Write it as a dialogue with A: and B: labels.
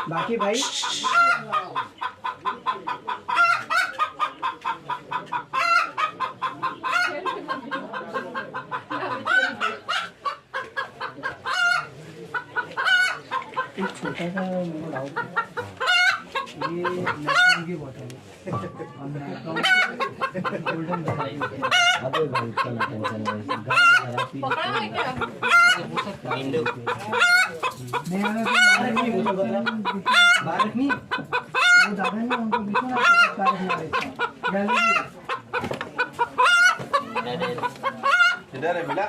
A: बाकी भाई एक छोटा सा डाउट है, ये नैपकिन की बोतल है गोल्डन
B: अबे भाई इतना टेंशन है
C: पकड़ा है क्या?
A: नहीं नहीं वो दादा ने हमको बीचों ना कार बना रहे थे
D: इधर है मिला